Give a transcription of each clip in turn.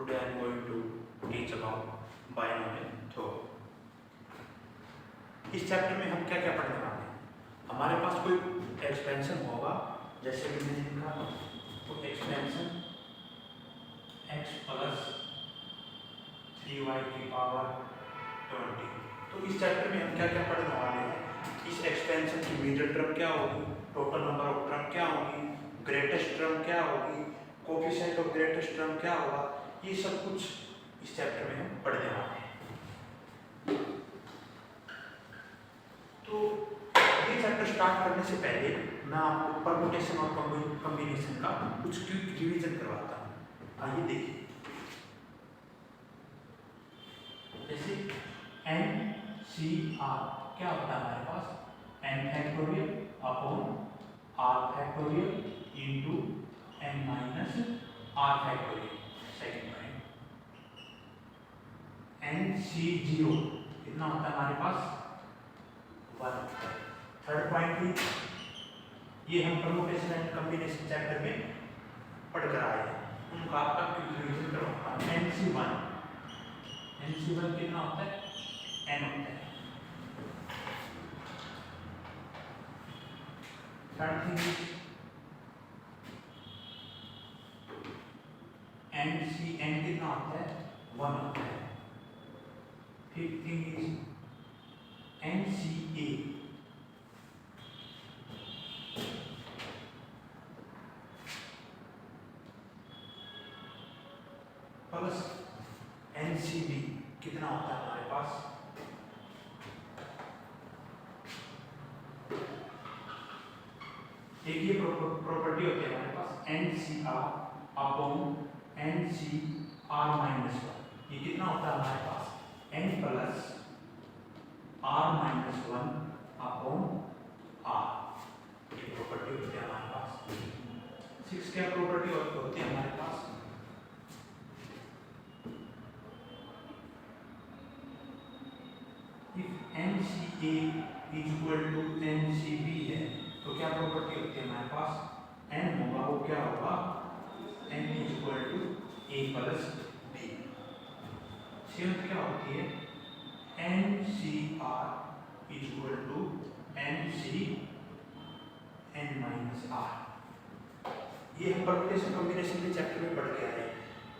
Today I am going to teach about binomial theorem. इस chapter में हम क्या क्या पढ़ने वाले हैं? हमारे पास कोई एक्सपेंशन होगा, जैसे कि मैंने लिखा तो एक्सपेंशन x प्लस 3y की पावर 20। तो इस चैप्टर में हम क्या क्या पढ़ने वाले हैं? इस एक्सपेंशन की मिडिल टर्म क्या होगी, टोटल नंबर ऑफ टर्म क्या होगी, ग्रेटेस्ट टर्म क्या होगी, कोफिशिएंट ऑफ ग्रेटेस्ट टर्म क्या होगा, ये सब कुछ इस चैप्टर में हम पढ़ने वाले हैं। तो ये चैप्टर स्टार्ट करने से पहले मैं आपको परमुटेशन और कॉम्बिनेशन का कुछ क्विक रिवीजन करवाता हूँ। आइए देखिए, जैसे NCR क्या होता है हमारे पास, n factorial upon r factorial into n minus r factorial. Second point NC0 कितना होता है हमारे पास, 1। थर्ड पॉइंट भी ये हम परमुटेशन एंड कॉम्बिनेशन चैप्टर में पढ़कर आए हैं, उनका आपका क्विक रिवीजन करवाऊंगा। NC1 कितना होता है, n होता है। थर्ड थिंग NCN कितना होता है, 1 होता है। Fifth thing is NCA plus NCB कितना होता है हमारे पास, एक ये प्रॉपर्टी होती है हमारे पास NCR अपॉन NCR माइनस 1। ये कितना होता है हमारे पास, n plus R minus 1 upon R। ये प्रॉपर्टी होती है हमारे पास। 6 क्या प्रॉपर्टी होती है हमारे पास, if NCA is equal to NCB है तो क्या प्रॉपर्टी होती है हमारे पास, n होगा वो क्या होगा, n is equal to A plus B। Seventh क्या होती है, NCR is equal to NCN minus R। ये हम परमुटेशन कॉम्बिनेशन के चैप्टर में पढ़ के आए हैं।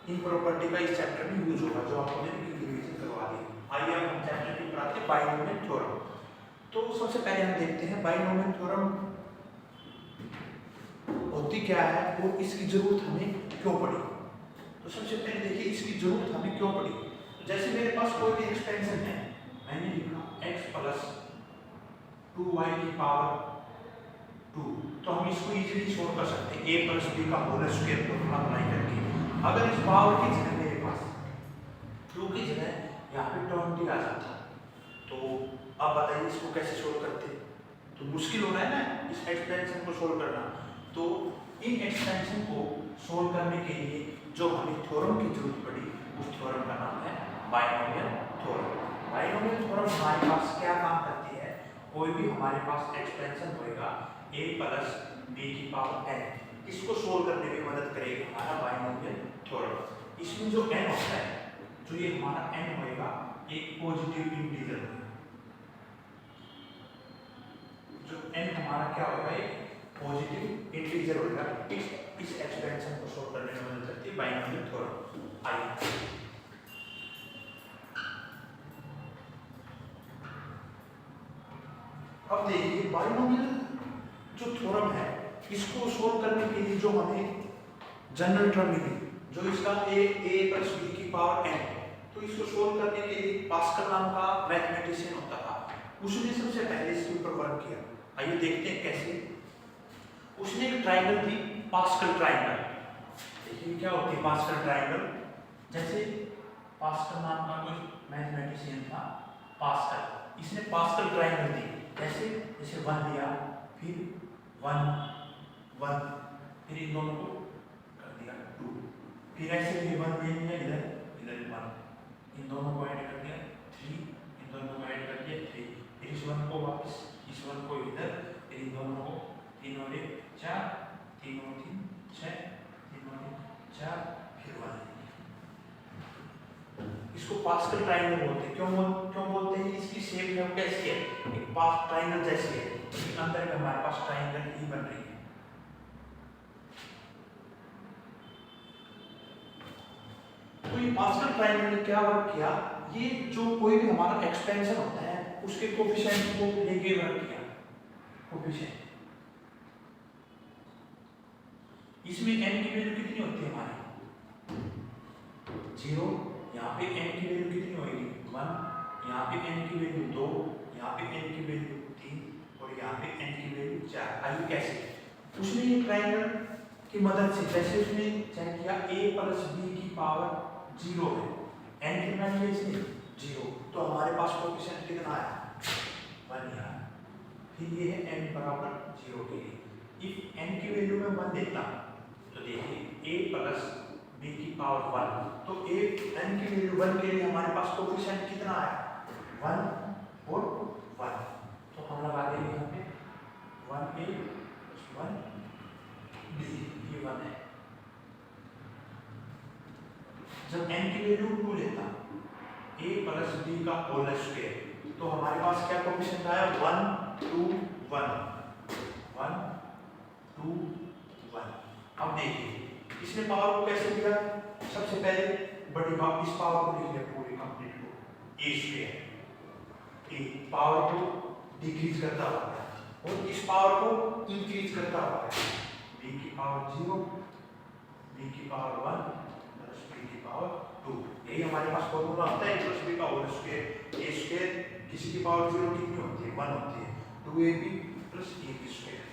इन प्रॉपर्टी का इस चैप्टर में यूज होगा, जो आपने रिवीजन करवा दी। आइए हम चैप्टर की पढ़ाते हैं बाइनोमियल थ्योरम। तो सबसे पहले हम देखते हैं बाइनोमियल थ्योरम होती क्या है और इसकी जरूरत हमें क्यों पड़ी। तो सबसे पहले देखिए इसकी जरूरत हमें क्यों पड़ी। तो जैसे मेरे पास कोई भी एक्सपेंशन है, मैंने लिखा x प्लस 2y की पावर 2, तो हम इसको इजीली सोल्व कर सकते हैं a प्लस b का होल स्क्वायर को अप्लाई करके। अगर इस पावर की जगह मेरे पास 2 की जगह यहाँ पे 20 आ जाता, तो अब बताइए इसको कैसे सोल्व करते। तो मुश्किल हो रहा है ना इस एक्सपेंशन को सोल्व करना। तो इन एक्सपेंशन को सोल्व करने के लिए जो हमें थ्योरम की जरूरत पड़ी, उस थ्योरम का नाम है बाइनोमियल थ्योरम। बाइनोमियल थ्योरम हमारे पास क्या काम करती है, कोई भी हमारे पास एक्सपेंशन होएगा a प्लस b की पावर n, इसको सोल्व करने में मदद करेगा हमारा बाइनोमियल थ्योरम। इसमें जो n होता है, जो ये हमारा n होएगा एक पॉजिटिव इंटीजर होगा। जो n हमारा क्या होगा, एक पॉजिटिव इंटीजर होगा। इस एक्सपेंशन को सोल्व करने में मदद करती है बाइनोमियल थ्योरम। आइए अब देखिए बाइनोमियल जो थ्योरम है, इसको सोल्व करने के लिए जो हमें जनरल टर्म मिली, जो इसका a प्लस b की पावर n, तो इसको सोल्व करने के लिए पास्कल नाम का मैथमेटिशियन होता था, उसने सबसे पहले इसके ऊपर वर्क किया। आइए देखते हैं कैसे। उसने एक ट्रायंगल दी, पास्कल ट्रायंगल। देखिए क्या होती है पास्कल ट्रायंगल। जैसे पास्कल नाम का कोई मैथमेटिशियन था पास्कल, इसने पास्कल ट्रायंगल दी। जैसे 1 दिया, फिर 1 1, फिर इन दोनों को कर दिया 2, फिर ऐसे भी 1 दे दिया, इधर 1, इन दोनों को ऐड कर दिया 3, इन दोनों को ऐड कर दिया 3, फिर इस 1 को वापस, इस 1 को इधर, फिर इन दोनों को 3 और 1 4, 3 और 3 6, 3 और 3 4, फिर 1। इसको पास्कल ट्रायंगल बोलते हैं। क्यों बोलते हैं? इसकी शेप है वो कैसी है? एक पास ट्रायंगल जैसी है। तो अंदर में हमारे पास ट्रायंगल ही बन रही है। तो ये पास्कल ट्रायंगल ने क्या वर्क किया? ये जो कोई भी हमारा एक्सपेंशन होता है उसके कोफिशिएंट को लेके वर्क किया। कोफिशिएंट इसमें n की वैल्यू कितनी होती है हमारी? 0। यहाँ पे n की वैल्यू कितनी होगी? 1। यहाँ पे n की वैल्यू 2, यहाँ पे n की वैल्यू 3 और यहाँ पे n की वैल्यू 4। आइए कैसे? उसने ये ट्रायंगल की मदद से जैसे उसने चेक किया a प्लस b की पावर 0 है, n कितना है इसमें? 0। तो हमारे पास कोफिशिएंट कितना है? 1 यहाँ। फिर ये है n बराबर 0 के लिए। इफ n की वैल्यू में 1 देता तो देखिए a प्लस b की पावर 1, तो a n की वैल्यू 1 के लिए हमारे पास कोफिशिएंट कितना है? 1 और 1। तो हम लगा देंगे यहाँ पे 1a + 1b, ये 1 है। जब n की वैल्यू 2 लेता a प्लस b का होल स्क्वायर, तो हमारे पास क्या कोफिशिएंट आया? 1 2 1 1 2 1। अब देखिए इसने पावर को कैसे दिया? सबसे पहले बड़ी बात, इस पावर को लिख लिया पूरी कंप्लीट को a स्क्वायर। a पावर को डिक्रीज करता हुआ है और इस पावर को इंक्रीज करता हुआ है। b की पावर 0, b की पावर 1 प्लस b की पावर 2। यही हमारे पास फॉर्मूला होता है प्लस b का होल स्क्वायर। a स्क्वायर किसी की पावर 0 कितनी होती है? 1 होती है। 2ab plus ab square.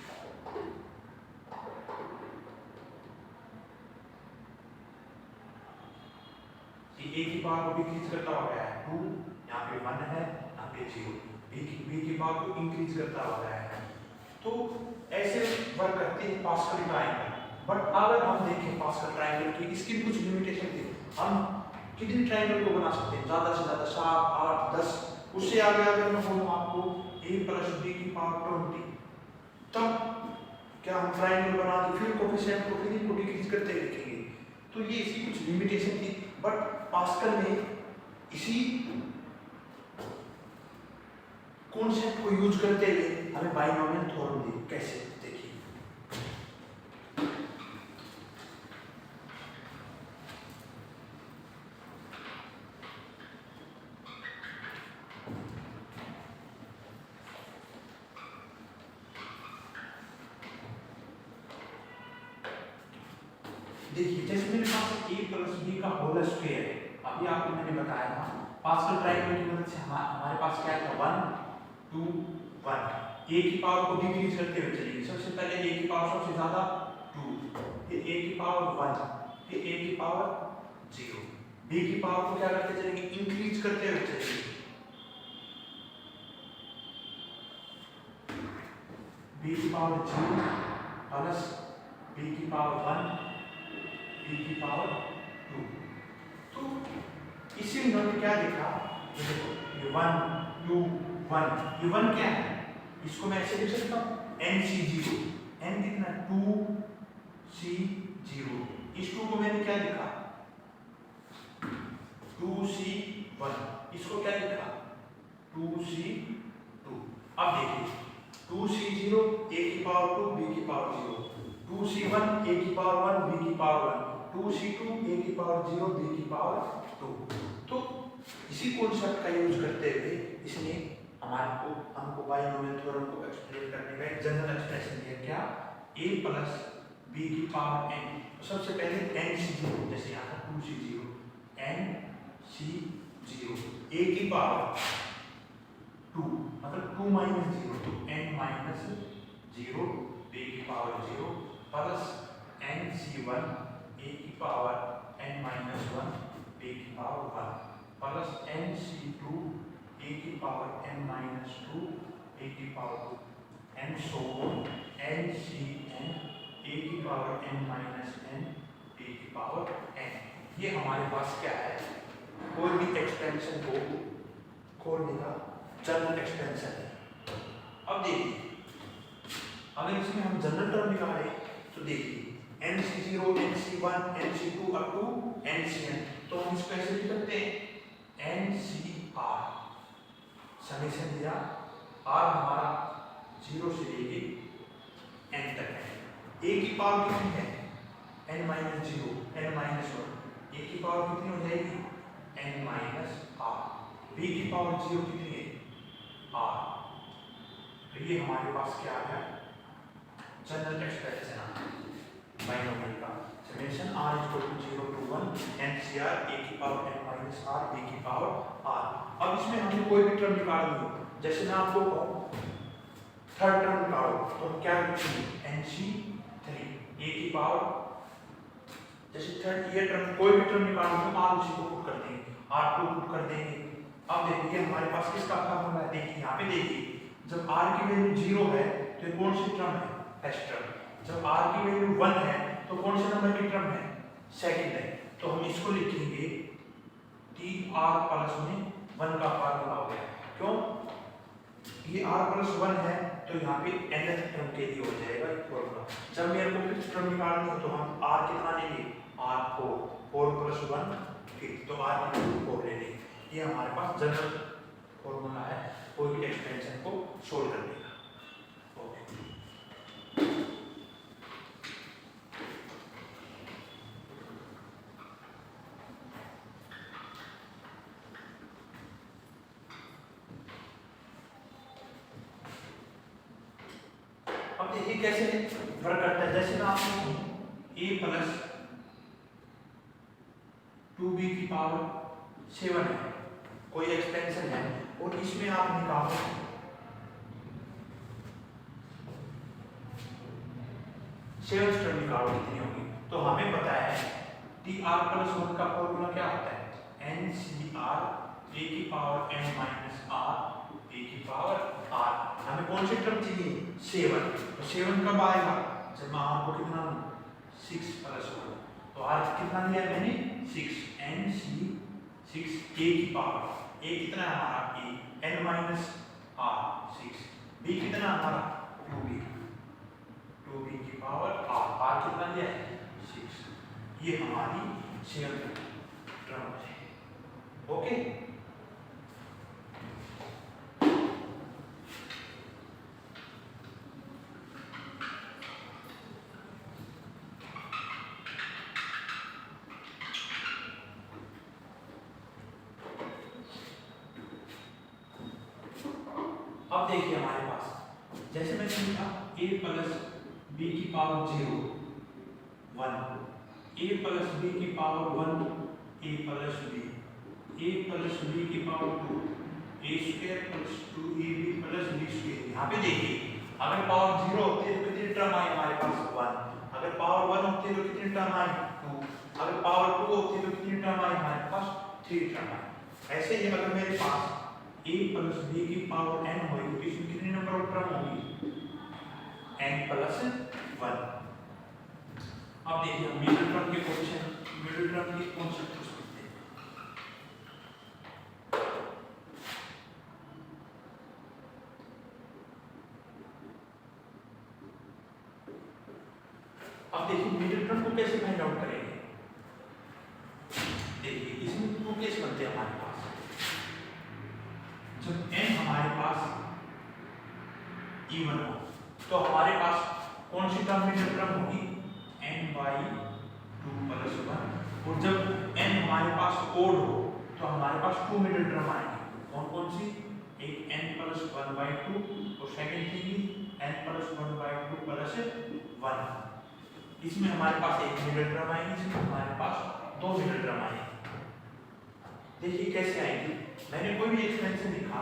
a की पावर को डिक्रीज करता हुआ है 2, यहाँ पे 1 है, यहाँ पे 0। b की पावर को इंक्रीज करता हुआ है। तो ऐसे वर्क करती है पास्कल ट्रायंगल। बट अगर हम देखें पास्कल ट्रायंगल की इसकी कुछ लिमिटेशन थी। हम कितनी ट्रायंगल को बना सकते हैं? ज़्यादा से ज़्यादा 7 8 10। उससे आगे अगर मैं बोलूँ आपको a प्लस b की पावर 20, तब क्या हम ट्रायंगल बना के फिर कोफिशिएंट को फिर इनको डिक्रीज करते लिखेंगे? तो ये इसकी कुछ लिमिटेशन थी। बट पास्कल ने इसी कॉन्सेप्ट को यूज करते हुए हमें बाइनोमियल थ्योरम दी। कैसे? देखिए जैसे मेरे पास a प्लस b का होल स्क्वायर है। अभी आपको मैंने बताया था पास्कल ट्रायंगल की मदद से हमारे पास क्या था? 1 2 1। a की पावर को डिक्रीज करते हुए चलिए। सबसे पहले a की पावर सबसे ज्यादा 2, फिर a की पावर 1, फिर a की पावर 0। b की पावर को क्या करते चलेंगे? इंक्रीज करते हुए चलेंगे। b की पावर 0 प्लस b की पावर 1, b की पावर 2। तो इसी में हमने क्या देखा? ये देखो ये 1 2 1, ये 1 क्या है? इसको मैं ऐसे लिख सकता हूँ nc0। n कितना? 2c0। इस 2 को मैंने क्या लिखा? 2c1। इसको क्या लिखा? 2c2। अब देखिए 2c0 a की पावर 2 b की पावर 0, 2c1 a की पावर 1 b की पावर 1, 2c2 a की पावर 0 b की पावर 2। तो इसी कॉन्सेप्ट का यूज करते हुए इसने हमको बाइनोमियल थ्योरम को एक्सप्लेन करने का एक जनरल एक्सप्रेशन दिया। क्या? a प्लस b की पावर n। तो सबसे पहले nc0, जैसे यहाँ था 2c0, nc0 a की पावर 2 मतलब 2 माइनस 0, तो n माइनस 0 b की पावर 0 प्लस nc1 a की पावर n माइनस 1 b की पावर 1 प्लस nc2 a की पावर n माइनस 2 a की power 2 and so on ncn a की power n minus n b की power n। ये हमारे पास क्या है? कोई भी एक्सपेंशन को खोलने का जनरल एक्सपेंशन है। अब देखिए अगर इसमें हम जनरल टर्म निकालें तो देखिए nc0 nc1 nc2 up to ncn, तो हम इसको ऐसे लिख सकते हैं एन सी आर समेशन दिया, आर हमारा 0 से लेके एन तक है। ए की पावर कितनी है, एन माइनस 0 एन माइनस 1, ए की पावर कितनी हो जाएगी, एन माइनस आर। बी की पावर 0 कितनी है, आर। तो ये हमारे पास क्या आ गया, जनरल एक्सप्रेशन आ गया बाइनोमियल का। Summation r equal to 0 to 1 n C r a की power n minus r b की पावर आर। अब इसमें हमने कोई भी टर्म निकालनी हो, जैसे मैं आपको कहूँ थर्ड टर्म निकालो, तो हम क्या लिखेंगे, एन सी 3 ए की पावर, जैसे थर्ड ये टर्म कोई भी टर्म निकालो तो आर उसी को पुट कर देंगे, आर को पुट कर देंगे। अब देखिए हमारे पास किसका फॉर्मूला है, देखिए यहाँ पे देखिए, जब r की वैल्यू 0 है तो ये कौन सी टर्म है, फर्स्ट टर्म। जब r की वैल्यू 1 है तो कौन से नंबर की टर्म है, सेकंड है। तो हम इसको लिखेंगे tr प्लस में 1 का फॉर्मूला हो गया। क्यों, ये r प्लस 1 है तो यहाँ पे nth टर्म के लिए हो जाएगा फॉर्मूला। जब मेरे को फिफ्थ टर्म निकालनी हो तो हम r कितना लेंगे, r4 4 प्लस 1 फिफ्थ, तो r की वैल्यू 4 ले लेंगे। ये हमारे पास जनरल फॉर्मूला है कोई भी एक्सपेंशन को सोल्व करने का। अब देखिए कैसे वर्क करता है, जैसे मैं आपको a प्लस 2b की पावर 7 है, कोई एक्सपेंशन है, और इसमें आप निकालो सेवन टर्म निकालो कितनी होगी। तो हमें पता है टी आर प्लस 1 का फॉर्मूला क्या होता है, एन सी आर ए की power n minus are a की पावर आर। हमें कौन सी टर्म चाहिए, 7। तो 7 कब आएगा, जब मैं आपको कितना 6 प्लस 1, तो आज कितना दिया मैंने 6, एन सी 6 ए की पावर, ए कितना है हमारा A N minus are 6, B कितना हमारा 2b की पावर आर कितना दिया है 6। ये हमारी 7 टर्म है। ओके, अब देखिए हमारे पास, जैसे मैं लिखा a प्लस b की पावर 0 1, a प्लस b की पावर 1 a प्लस b की power 2 a square plus 2ab plus b square. यहाँ पे देखिए अगर पावर 0 होती है तो कितनी टर्म आई हमारे पास 1, अगर पावर 1 होती है तो कितनी टर्म आई 2, अगर पावर 2 होती है तो कितनी टर्म आई हमारे पास 3 टर्म आई। ऐसे ही अगर मेरे पास a प्लस b की पावर n होगी तो इसमें कितनी नंबर ऑफ टर्म होगी, n प्लस 1। अब देखिए हम मिडिल टर्म के क्वेश्चन, मिडिल टर्म की कॉन्सेप्ट को समझते हैं। अब देखिए मिडिल टर्म को कैसे फाइंड आउट करेंगे, देखिए इसमें दो केस बनते हैं हमारे पास। जब n हमारे पास इवन हो तो हमारे पास कौन सी टर्म मिडिल टर्म होगी, n/2 प्लस 1, और जब n हमारे पास ओड हो तो हमारे पास 2 मिडिल टर्म आएंगी। कौन कौन सी, एक n प्लस 1/2 और सेकंड थी n प्लस 1/2 प्लस 1। इसमें हमारे पास एक मिडिल टर्म आएगी, इसमें हमारे पास 2 मिडिल टर्म आएंगी। देखिए कैसे आएगी, मैंने कोई भी एक्सपेंशन लिखा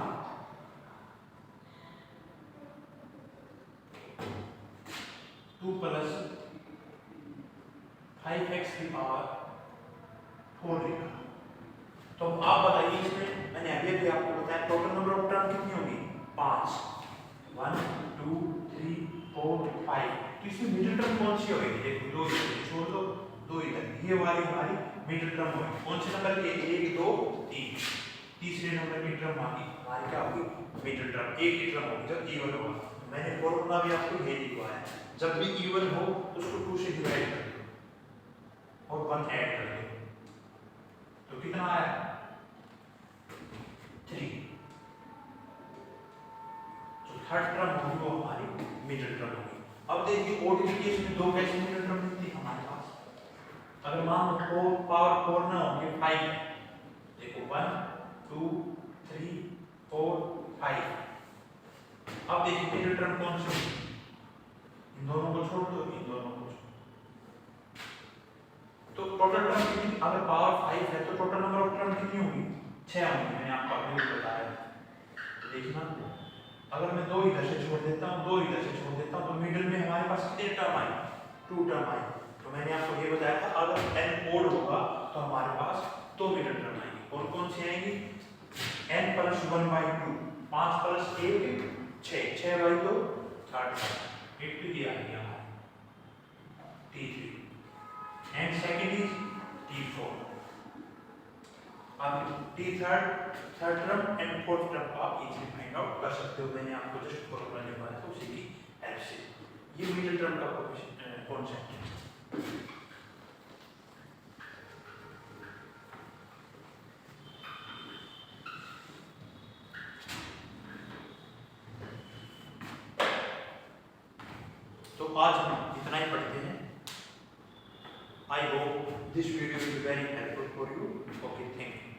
2 प्लस 5x की पावर 4 लिखा। तो आप बताइए इसमें मैंने अभी आपको बताया टोटल नंबर ऑफ टर्म कितनी होगी 5, 1 2 3 4 5। तो इसमें मिडिल टर्म कौन सी होगी, देखो दो छोड़ दो, दो इधर, ये वाली हमारी मिडिल टर्म होगी। कौन से नंबर की, 1 2 3, तीसरे नंबर की टर्म आगे हमारी क्या होगी, मिडिल टर्म, एक की टर्म होगी जब इवन होगा। मैंने फॉर्मूला भी आपको ये लिखवा है, जब भी इवन हो उसको 2 से डिवाइड कर दो और 1 ऐड कर दो, तो कितना आया थर्ड टर्म होगी वो हमारी मिडिल टर्म होगी। अब देखिए ओडी केस में दो कैसे मिडिल टर्म मिलती है हमारे पास। अगर मान लो 4 पावर 4 ना होगी 5 है, देखो 1 2 3 4 5। अब देखिए मिडिल टर्म कौन सी होगी, इन दोनों को छोड़ दो, इन दोनों को छोड़। तो टोटल टर्म कितनी, अगर पावर 5 है तो टोटल नंबर ऑफ टर्म कितनी होगी, 6 होंगी। मैंने आपको अभी बताया। देखना अगर मैं दो इधर से छोड़ देता हूँ, दो इधर से छोड़ देता हूँ, तो मिडिल में हमारे पास कितने टर्म आए, 2 टर्म आए। तो मैंने आपको ये बताया था अगर n ओड होगा तो हमारे पास 2 मिडिल टर्म आएंगी। कौन कौन सी आएंगी, n + 1/2, 5 + 1 6, 6/2 थर्ड टर्म 8 की आएगी हमारी t3 and second is t4। अब third term and fourth term को आप इजीली फाइंड आउट कर सकते हो। मैंने आपको जस्ट फॉर्मूला लिखवाया था उसी की हेल्प से। ये मिडिल टर्म का कॉन्सेप्ट है। तो आज हम इतना ही पढ़ते हैं। I hope this video will be very helpful for you. Okay, thank you.